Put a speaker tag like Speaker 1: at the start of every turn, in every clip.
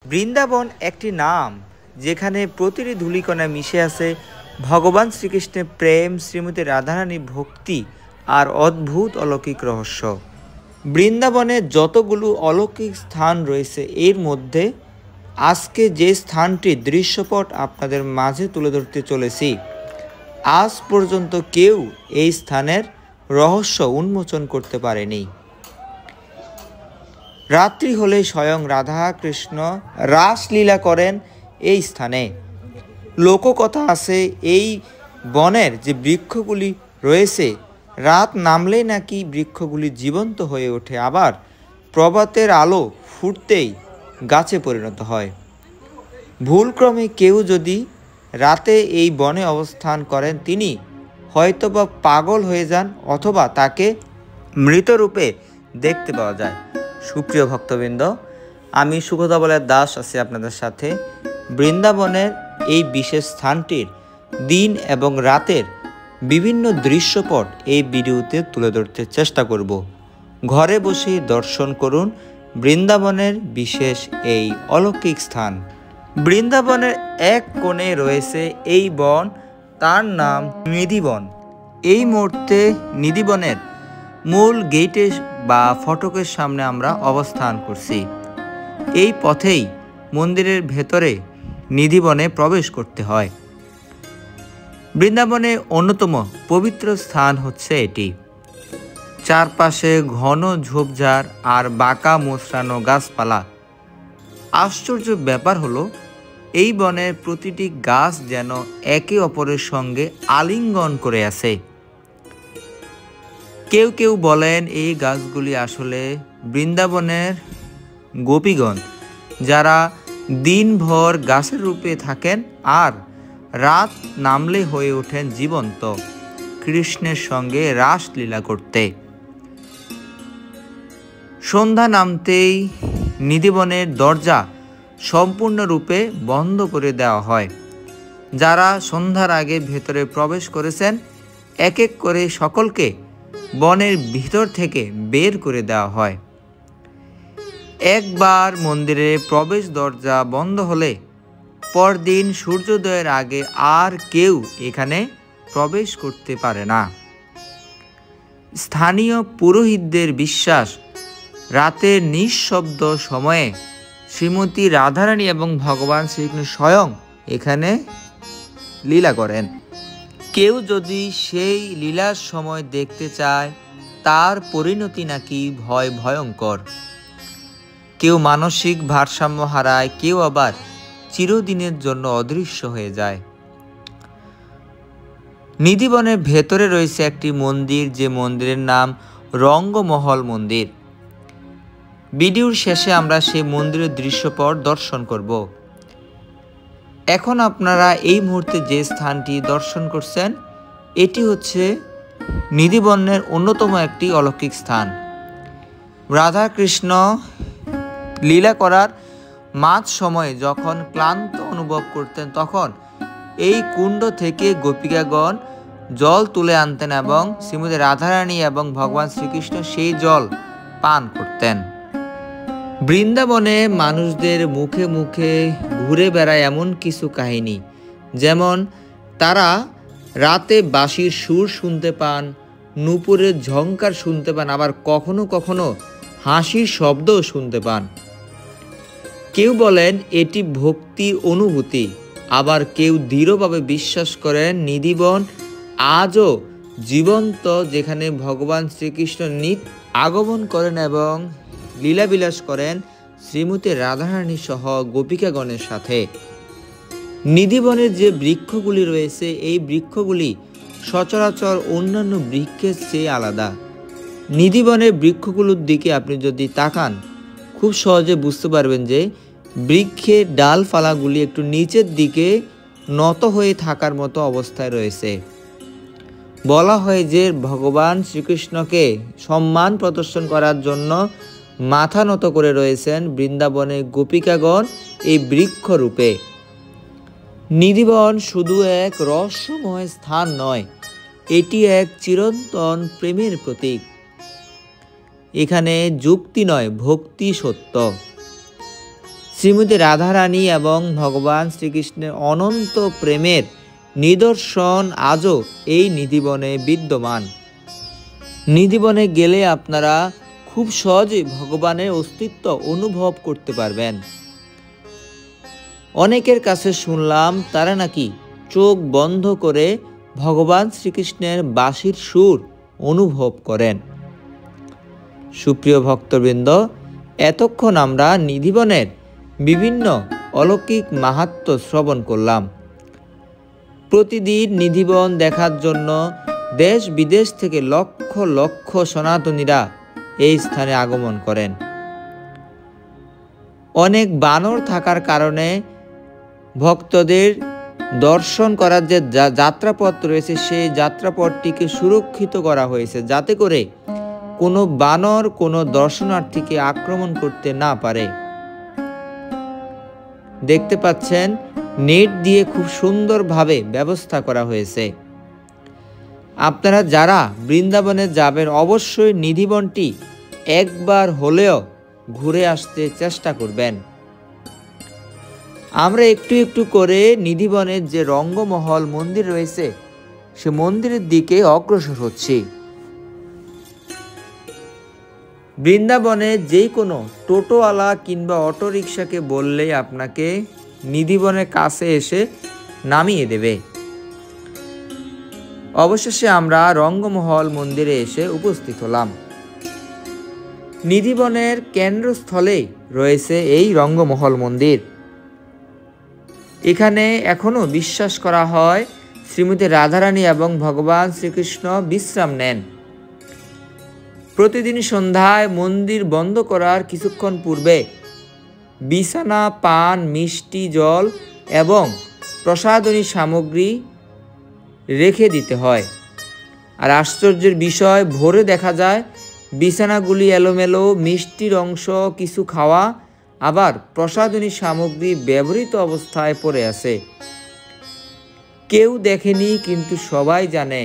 Speaker 1: বৃন্দাবন একটি নাম, যেখানে প্রতিটি ধূলিকণায় মিশে আছে ভগবান শ্রীকৃষ্ণের প্রেম, শ্রীমতী রাধারানীর ভক্তি আর অদ্ভুত অলৌকিক রহস্য। বৃন্দাবনে যতগুলো অলৌকিক স্থান রয়েছে, এর মধ্যে আজকে যে স্থানটির দৃশ্যপট আপনাদের মাঝে তুলে ধরতে চলেছি, আজ পর্যন্ত কেউ এই স্থানের রহস্য উন্মোচন করতে পারেনি। রাত্রি হলে স্বয়ং রাধা কৃষ্ণ রাসলীলা করেন এই স্থানে। লোককথা আছে, এই বনের যে বৃক্ষগুলি রয়েছে, রাত নামলেই নাকি বৃক্ষগুলি জীবন্ত হয়ে ওঠে, আবার প্রভাতের আলো ফুটতেই গাছে পরিণত হয়। ভুলক্রমে কেউ যদি রাতে এই বনে অবস্থান করেন, তিনি হয়তোবা পাগল হয়ে যান অথবা তাকে মৃতরূপে দেখতে পাওয়া যায়। সুপ্রিয় ভক্তবৃন্দ, আমি সুখদাবলের দাস আছি আপনাদের সাথে। বৃন্দাবনের এই বিশেষ স্থানটির দিন এবং রাতের বিভিন্ন দৃশ্যপট এই ভিডিওতে তুলে ধরতে চেষ্টা করব। ঘরে বসে দর্শন করুন বৃন্দাবনের বিশেষ এই অলৌকিক স্থান। বৃন্দাবনের এক কোণে রয়েছে এই বন, তার নাম নিধিবন। এই মুহূর্তে নিধিবনের মূল গেটে বা ফটকের সামনে আমরা অবস্থান করছি। এই পথেই মন্দিরের ভেতরে নিধিবনে প্রবেশ করতে হয়। বৃন্দাবনে অন্যতম পবিত্র স্থান হচ্ছে এটি। চারপাশে ঘন ঝোপঝাড় আর বাঁকা মোচড়ানো গাছপালা। আশ্চর্য ব্যাপার হলো, এই বনের প্রতিটি গাছ যেন একে অপরের সঙ্গে আলিঙ্গন করে আছে। কেউ কেউ বলেন এই গাছগুলি আসলে বৃন্দাবনের গোপীগণ, যারা দিনভর গাছের রূপে থাকেন আর রাত নামলে হয়ে ওঠেন জীবন্ত, কৃষ্ণের সঙ্গে রাসলীলা করতে। সন্ধ্যা নামতেই নিধিবনের দরজা সম্পূর্ণরূপে বন্ধ করে দেওয়া হয়। যারা সন্ধ্যার আগে ভেতরে প্রবেশ করেছেন, এক এক করে সকলকে বনের ভিতর থেকে বের করে দেওয়া হয়। একবার মন্দিরে প্রবেশ দরজা বন্ধ হলে পরদিন সূর্যোদয়ের আগে আর কেউ এখানে প্রবেশ করতে পারে না। স্থানীয় পুরোহিতদের বিশ্বাস, রাতের নিঃশব্দ সময়ে শ্রীমতী রাধারানী এবং ভগবান শ্রীকৃষ্ণ স্বয়ং এখানে লীলা করেন। কেউ যদি সেই লীলার সময় দেখতে চায়, তার পরিণতি নাকি ভয়ঙ্কর। কেউ মানসিক ভারসাম্য হারায়, কেউ আবার চিরদিনের জন্য অদৃশ্য হয়ে যায়। নিধিবনের ভেতরে রয়েছে একটি মন্দির, যে মন্দিরের নাম রঙ্গমহল মন্দির। ভিডিওর শেষে আমরা সেই মন্দিরের দৃশ্যপট দর্শন করব। এখন আপনারা এই মুহূর্তে যে স্থানটি দর্শন করছেন, এটি হচ্ছে নিধিবনের অন্যতম একটি অলৌকিক স্থান। রাধা কৃষ্ণ লীলা করার মাঝ সময়ে যখন ক্লান্ত অনুভব করতেন, তখন এই কুণ্ড থেকে গোপিকাগণ জল তুলে আনতেন এবং শ্রীমতী রাধারানী এবং ভগবান শ্রীকৃষ্ণ সেই জল পান করতেন। বৃন্দাবনে মানুষদের মুখে মুখে ঘুরে বেড়ায় এমন কিছু কাহিনী, যেমন তারা রাতে বাঁশির সুর শুনতে পান, নূপুরের ঝংকার শুনতে পান, আবার কখনো কখনো হাসির শব্দও শুনতে পান। কেউ বলেন এটি ভক্তির অনুভূতি, আবার কেউ দৃঢ়ভাবে বিশ্বাস করেন নিধিবন আজও জীবন্ত, যেখানে ভগবান শ্রীকৃষ্ণ নিত আগমন করেন এবং লীলাবিলাস করেন শ্রীমতী রাধারানী সহ গোপিকাগণের সাথে। নিধিবনের যে বৃক্ষগুলি রয়েছে, এই বৃক্ষগুলি সচরাচর অন্যান্য বৃক্ষের চেয়ে আলাদা। নিধিবনের বৃক্ষগুলোর দিকে আপনি যদি তাকান, খুব সহজে বুঝতে পারবেন যে বৃক্ষের ডালপালাগুলি একটু নিচের দিকে নত হয়ে থাকার মতো অবস্থায় রয়েছে। বলা হয় যে ভগবান শ্রীকৃষ্ণকে সম্মান প্রদর্শন করার জন্য মাথা নত করে রয়েছেন বৃন্দাবনের গোপিকাগণ এই বৃক্ষরূপে। নিধিবন শুধু এক রহস্যময় স্থান নয়, এটি এক চিরন্তন প্রেমের প্রতীক। এখানে যুক্তি নয়, ভক্তি সত্য। শ্রীমতী রাধারানী এবং ভগবান শ্রীকৃষ্ণের অনন্ত প্রেমের নিদর্শন আজও এই নিধিবনে বিদ্যমান। নিধিবনে গেলে আপনারা খুব সহজেই ভগবানের অস্তিত্ব অনুভব করতে পারবেন। অনেকের কাছে শুনলাম তারা নাকি চোখ বন্ধ করে ভগবান শ্রীকৃষ্ণের বাঁশির সুর অনুভব করেন। সুপ্রিয় ভক্তবৃন্দ, এতক্ষণ আমরা নিধিবনের বিভিন্ন অলৌকিক মাহাত্ম্য শ্রবণ করলাম। প্রতিদিন নিধিবন দেখার জন্য দেশ বিদেশ থেকে লক্ষ লক্ষ সনাতনীরা এই স্থানে আগমন করেন। অনেক বানর থাকার কারণে ভক্তদের দর্শন করার যে যাত্রাপথ রয়েছে সেই যাত্রাপথটিকে সুরক্ষিত করা হয়েছে, যাতে করে কোনো বানর কোনো দর্শনার্থীকে আক্রমণ করতে না পারে। দেখতে পাচ্ছেন নেট দিয়ে খুব সুন্দরভাবে ব্যবস্থা করা হয়েছে। আপনারা যারা বৃন্দাবনে যাবেন অবশ্যই নিধিবনটি একবার হলেও ঘুরে আসতে চেষ্টা করবেন। আমরা একটু একটু করে নিধিবনের যে রঙ্গমহল মন্দির রয়েছে সে মন্দিরের দিকে অগ্রসর হচ্ছি। বৃন্দাবনে যে কোনো টোটোওয়ালা কিংবা অটোরিকশাকে বললেই আপনাকে নিধিবনের কাছে এসে নামিয়ে দেবে। অবশেষে আমরা রঙ্গমহল মন্দিরে এসে উপস্থিত হলাম। নিধিবনের কেন্দ্রস্থলে রয়েছে এই রঙ্গমহল মন্দির। এখানে এখনো বিশ্বাস করা হয় শ্রীমতী রাধারানী এবং ভগবান শ্রীকৃষ্ণ বিশ্রাম নেন। প্রতিদিন সন্ধ্যায় মন্দির বন্ধ করার কিছুক্ষণ পূর্বে বিছানা, পান, মিষ্টি, জল এবং প্রসাধনী সামগ্রী রেখে দিতে হয়। আর আশ্চর্যের বিষয়, ভোরে দেখা যায় বিছানাগুলি এলোমেলো, মিষ্টির অংশ কিছু খাওয়া, আবার প্রসাধনী সামগ্রী ব্যবহৃত অবস্থায় পড়ে আছে। কেউ দেখেনি, কিন্তু সবাই জানে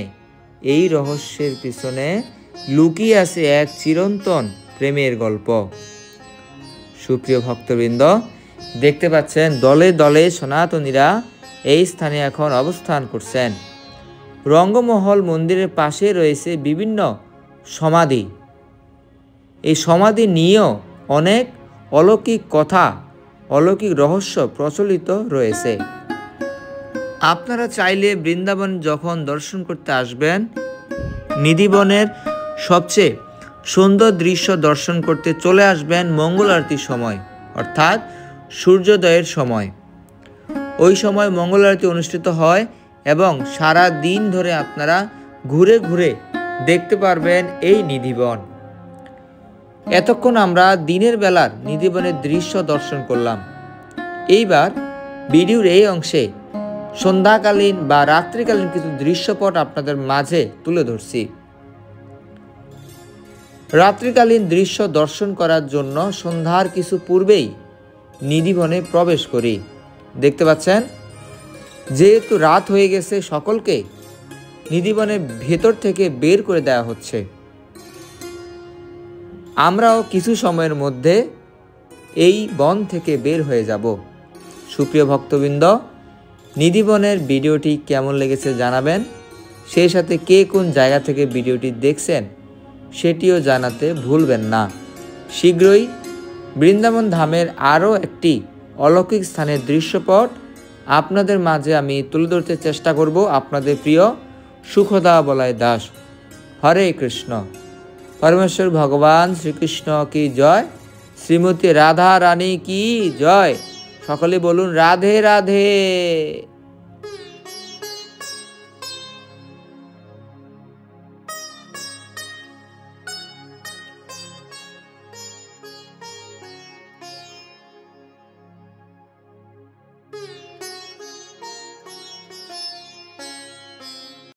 Speaker 1: এই রহস্যের পিছনে লুকিয়ে আছে এক চিরন্তন প্রেমের গল্প। সুপ্রিয় ভক্তবৃন্দ, দেখতে পাচ্ছেন দলে দলে সনাতনীরা এই স্থানে এখন অবস্থান করছেন। রঙ্গমহল মন্দিরের পাশে রয়েছে বিভিন্ন সমাধি। এই সমাধি নিয়েও অনেক অলৌকিক কথা, অলৌকিক রহস্য প্রচলিত রয়েছে। আপনারা চাইলে বৃন্দাবন যখন দর্শন করতে আসবেন, নিধিবনের সবচেয়ে সুন্দর দৃশ্য দর্শন করতে চলে আসবেন মঙ্গল আরতির সময়, অর্থাৎ সূর্যোদয়ের সময়। ওই সময় মঙ্গল আরতি অনুষ্ঠিত হয় এবং সারা দিন ধরে আপনারা ঘুরে ঘুরে দেখতে পারবেন এই নিধিবন। এতক্ষণ আমরা দিনের বেলার নিধিবনের দৃশ্য দর্শন করলাম। এইবার ভিডিওর এই অংশে সন্ধ্যাকালীন বা রাত্রিকালীন কিছু দৃশ্যপট আপনাদের মাঝে তুলে ধরছি। রাত্রিকালীন দৃশ্য দর্শন করার জন্য সন্ধ্যার কিছু পূর্বেই নিধিবনে প্রবেশ করি। দেখতে পাচ্ছেন, যেহেতু রাত হয়ে গেছে, সকলকে নিধিবনের ভেতর থেকে বের করে দেওয়া হচ্ছে। আমরাও কিছু সময়ের মধ্যে এই বন থেকে বের হয়ে যাব। সুপ্রিয় ভক্তবৃন্দ, নিধিবনের ভিডিওটি কেমন লেগেছে জানাবেন। সেই সাথে কে কোন জায়গা থেকে ভিডিওটি দেখছেন সেটিও জানাতে ভুলবেন না। শীঘ্রই বৃন্দাবন ধামের আরও একটি অলৌকিক স্থানের দৃশ্যপট আপনাদের মাঝে আমি তুলে ধরতে চেষ্টা করব। আপনাদের প্রিয় সুখদা বলাই দাস। হরে কৃষ্ণ। পরমেশ্বর ভগবান শ্রীকৃষ্ণ কি জয়, শ্রীমতী রাধা রানী কি জয়। সকলে বলুন রাধে রাধে।